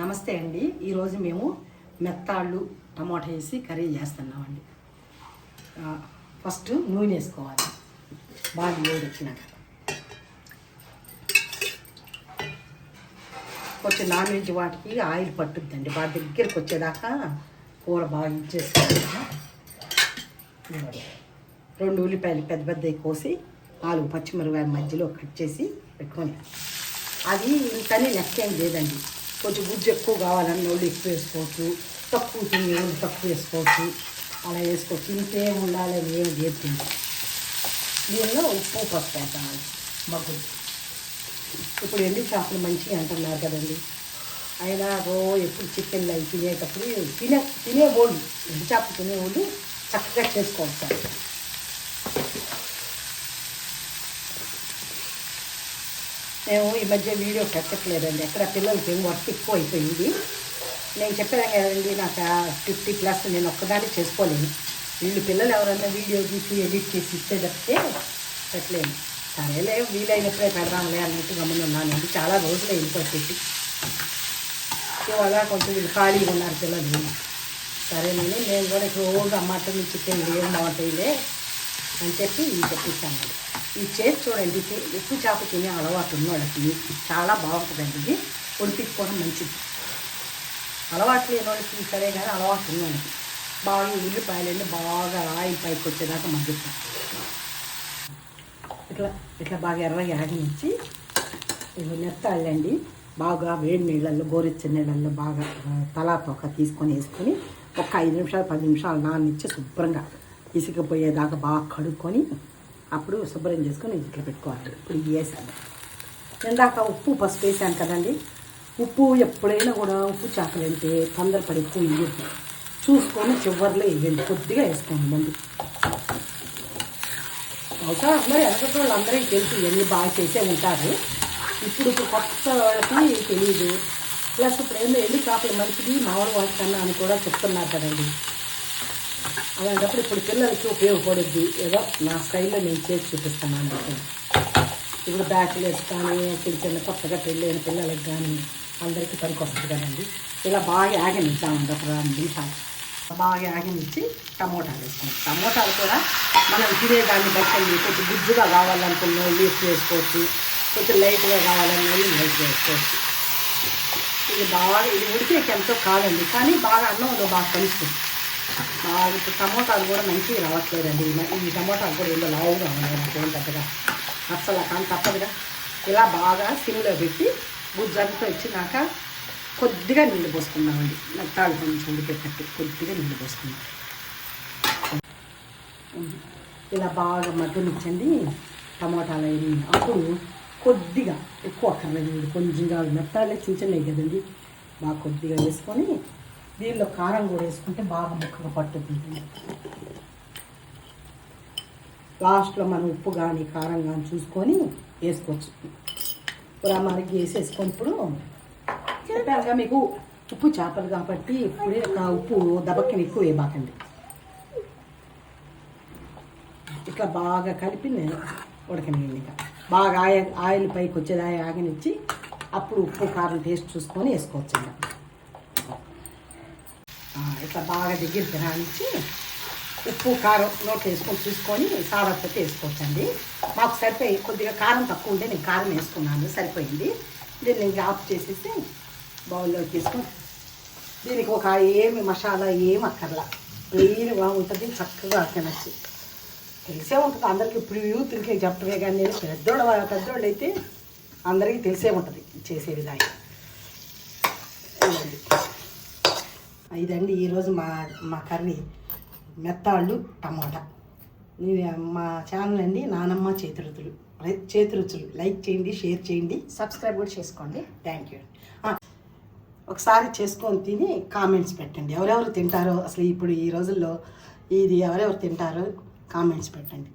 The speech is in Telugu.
నమస్తే అండి. ఈరోజు మేము మెత్తాళ్ళు టమాటా వేసి కర్రీ చేస్తున్నామండి. ఫస్ట్ నూనె వేసుకోవాలి. బాగా వేడెక్కినాక కొంచెం నాన్ వెజ్ వాటికి ఆయిల్ పట్టుద్దండి. బాగా దగ్గరికి వచ్చేదాకా కూర బాగా ఇచ్చేసుకోవాలి. 2 ఉల్లిపాయలు పెద్ద పెద్దవి కోసి 4 పచ్చిమిరపకాయల మధ్యలో కట్ చేసి పెట్టుకొని, అది ఇంతనే లెక్క ఏం లేదండి. కొంచెం గుజ్జు ఎక్కువ కావాలని వాళ్ళు ఎక్కువ వేసుకోవచ్చు, తక్కువ తిని వాళ్ళు తక్కువ వేసుకోవచ్చు, అలా వేసుకోవచ్చు. ఇంతే ఉండాలని ఏం లేదు. దీనిలో ఉప్పు పసుపు వేస్తాను మగ్గు. ఇప్పుడు ఎండు చేపలు మంచిగా అంటున్నారు కదండి. అయినా ఎప్పుడు చికెన్లు అవి తినేటప్పుడు తినేవాళ్ళు ఎండు చేపలు తినేవాళ్ళు చక్కగా చేసుకోవచ్చు. మేము ఈ మధ్య వీడియో పెట్టట్లేదండి. ఎక్కడ పిల్లలకి ఏం వర్క్ ఎక్కువ అయిపోయింది. నేను చెప్పాను కదండి, నాకు 50+ నేను ఒక్కదాన్ని చేసుకోలేను. పిల్లలు ఎవరైనా వీడియో తీసి ఎడిట్ చేసి ఇచ్చేటట్టే పెట్టలేను. సరేలే వీలైనప్పుడే పెడదాంలే అన్నట్టు గమనున్నానండి. చాలా రోజులు వెళ్ళిపోయి పెట్టి ఇవాళ కొంచెం వీళ్ళు ఖాళీగా ఉన్నారు పిల్లలు. సరేనండి, నేను కూడా రోజు మటన్ చికెన్ ఏం బాగుంటాయిలే అని చెప్పి చెప్పిస్తాను. ఈ చేతి చూడండి, ఉప్పు చేప తినే అలవాటు ఉన్నవాళ్ళకి చాలా బాగుంటుందండి. ఇది ఉడిపించుకోవడం మంచిది. అలవాటు లేని వాళ్ళకి సరే, కానీ అలవాటు ఉన్నవాళ్ళకి బాగా ఉల్లిపాయలన్నీ బాగా ఆయిల్ పైకి వచ్చేదాకా మగ్గిస్తాం. ఇట్లా బాగా ఎర్రగా ఆగినిచ్చి మెత్తాళ్ళండి బాగా వేడి నీళ్ళల్లో, గోరెచ్చని నీళ్ళల్లో బాగా తలాతోక తీసుకొని వేసుకొని ఒక 5 నిమిషాలు 10 నిమిషాలు నాననిచ్చి శుభ్రంగా ఇసుకపోయేదాకా బాగా కడుక్కొని అప్పుడు శుభ్రం చేసుకొని ఇట్లా పెట్టుకోవాలి. ఇప్పుడు వేసాను. ఇందాక ఉప్పు పసుపు వేసాను కదండి. ఉప్పు ఎప్పుడైనా కూడా ఉప్పు చేపలంటే తొందరపడి ఎక్కువ వేయద్దు, చూసుకొని చివరిలో వేయండి. కొద్దిగా వేసుకోండి. ముందు బహుశా అందరూ వెనకటి వాళ్ళు అందరికీ తెలుసు, ఇవన్నీ బాగా చేసే ఉంటారు. ఇప్పుడు కొత్త వాళ్ళకి తెలియదు. ప్లస్ ఇప్పుడు ఏమో ఎండు చేపలు మంచిది మామూలు వాటికన్నా అని కూడా చెప్తున్నారు కదండి. అలాంటప్పుడు ఇప్పుడు పిల్లలకి ఉపయోగపడుద్ది. ఏదో నా స్టైల్లో నేను చేసి చూపిస్తున్నాను. ఇప్పుడు బ్యాచిలర్స్ కానీ చిన్న కొత్తగా పెళ్ళైన పిల్లలకి కానీ అందరికీ పనికి వస్తుంది కదండి. ఇలా బాగా ఆగనిచ్చామండి. ఒక 2 నిమిషాలు బాగా ఆగనిచ్చి టమోటాలు వేసుకోండి. టమోటాలు కూడా మనం తినేదాన్ని బట్టి కొంచెం గుజ్జుగా కావాలనుకున్న వాళ్ళు ఎక్కువ వేసుకోవచ్చు, కొంచెం లైట్గా కావాలన్న వాళ్ళు లైట్ వేసుకోవచ్చు. ఇది ఉడికేకి ఎంతో కాదండి, కానీ బాగా అన్నంలో బాగా కలుస్తుంది. బాగా ఇప్పుడు టమోటాలు కూడా మంచిగా రావట్లేదండి. ఈ టమోటాలు కూడా ఏదో లావుగా ఉన్నాయి, నాకేం పెద్దగా అసలు కానీ తప్పదుగా. ఇలా బాగా సిమ్లో పెట్టి గుజ్జంతా ఇచ్చినాక కొద్దిగా నీళ్ళు పోసుకుందామండి. మెత్తాలు కొంచెం ఉడికేటట్టు కొద్దిగా నీళ్ళు పోసుకుందాం. ఇలా బాగా మగ్గనిచ్చండి టమోటాలు అవి. అప్పుడు కొద్దిగా ఎక్కువ అక్కర్లేదు, కొంచెంగా మెత్తాలే చిన్నవి కదండి, బాగా కొద్దిగా వేసుకొని దీనిలో కారం కూడా వేసుకుంటే బాగా ముక్కగా పట్టుతుంది. లాస్ట్లో మనం ఉప్పు కానీ కారం కానీ చూసుకొని వేసుకోవచ్చు. ఇప్పుడు మనకి వేసేసుకొని ఇప్పుడు చెప్పాక మీకు ఉప్పు చేపలు కాబట్టి ఇప్పుడే ఉప్పు దబక్కిన ఎక్కువ వేయబాకండి. ఇట్లా బాగా కలిపి ఉడకనియండి. ఇక బాగా ఆయిల్ పైకి వచ్చేది ఆగనిచ్చి అప్పుడు ఉప్పు కారం టేస్ట్ చూసుకొని వేసుకోవచ్చు. ఇట్లా బాగా దగ్గరికి రానిచ్చి ఉప్పు కారం నోట్ వేసుకొని చూసుకొని సారపతి వేసుకోవచ్చండి. మాకు సరిపోయి కొద్దిగా కారం తక్కువ ఉంటే నేను కారం వేసుకున్నాను, సరిపోయింది. దీన్ని ఇంకా ఆఫ్ చేసేసి బౌల్లోకి తీసుకొని దీనికి ఒక ఏమి మసాలా ఏమి అక్కర్లా, ప్లెయిన్గా ఉంటుంది. చక్కగా తినచ్చు. తెలిసే ఉంటుంది అందరికీ. ఇప్పుడు యూత్లకి చెప్పవే కానీ నేను పెద్దోళ్ళు అయితే అందరికీ తెలిసే ఉంటుంది చేసే విధానం. ఇదండి ఈరోజు మా కర్రీ మెత్తాళ్ళు టమోటా. మా ఛానల్ అండి నానమ్మ చేతిరుచులు. లైక్ చేయండి, షేర్ చేయండి, సబ్స్క్రైబ్ కూడా చేసుకోండి. Thank you. ఒకసారి చేసుకొని తిని కామెంట్స్ పెట్టండి. ఎవరెవరు తింటారో, అసలు ఇప్పుడు ఈ రోజుల్లో ఇది ఎవరెవరు తింటారో కామెంట్స్ పెట్టండి.